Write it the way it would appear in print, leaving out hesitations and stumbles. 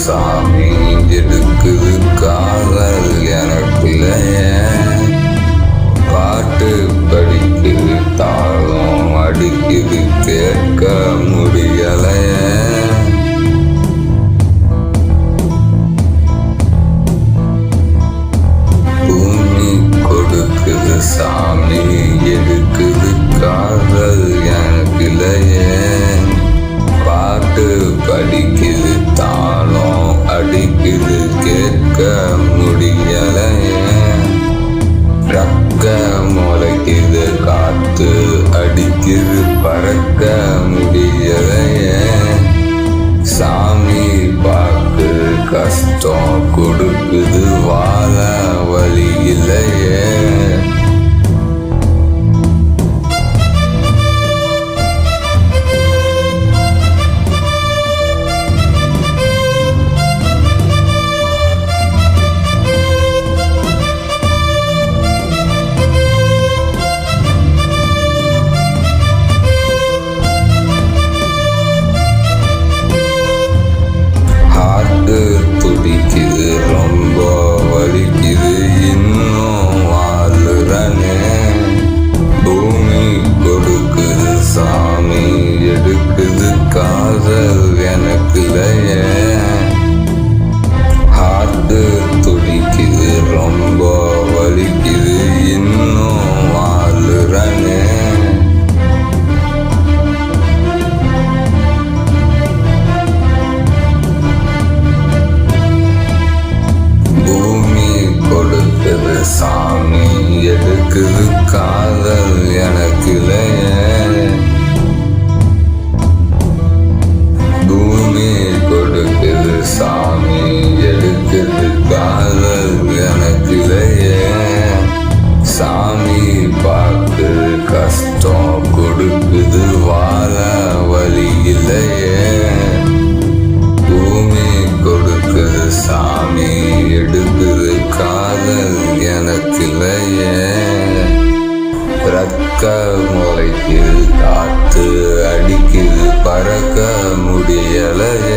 சாமி எடுக்குது காதல் எனக்குலைய பாட்டு படிக்குது தாளம் அடிக்குது கேட்க முடியலைய பூமி கொடுக்குது சாமி எடுக்குது காதல் எனக்குலைய பாட்டு படிக்குது தாளம் அடிக்குது கேட்க முடியலைய ரக்க முளைக்குது காத்து அடிக்குது பறக்க முடியலைய சாமி பாக்கு கஷ்டம் கொடுக்குது வாழ வழி இல்லையே துடிக்குது ரொம்ப வலிக்குது இன்னும் வாழ்றனே பூமி கொடுக்குது சாமி எடுக்குது காதல் எனக்குலைய ஹார்ட்டு துடிக்குது ரொம்ப வலிக்குது இன்னும் வாழ்றனே சாமி எடுக்குது காதல் எனக்குலைய பூமி கொடுக்குது சாமி எடுக்குது காதல் எனக்குலைய சாமி பார்த்து கஷ்டம் கொடுக்குது வாழ வழி இல்லையே பூமி கொடுக்குது சாமி எடுக்குது காதல் எனக்குலைய ரக்க முளைக்குது காத்து அடிக்குது பறக்க முடியலைய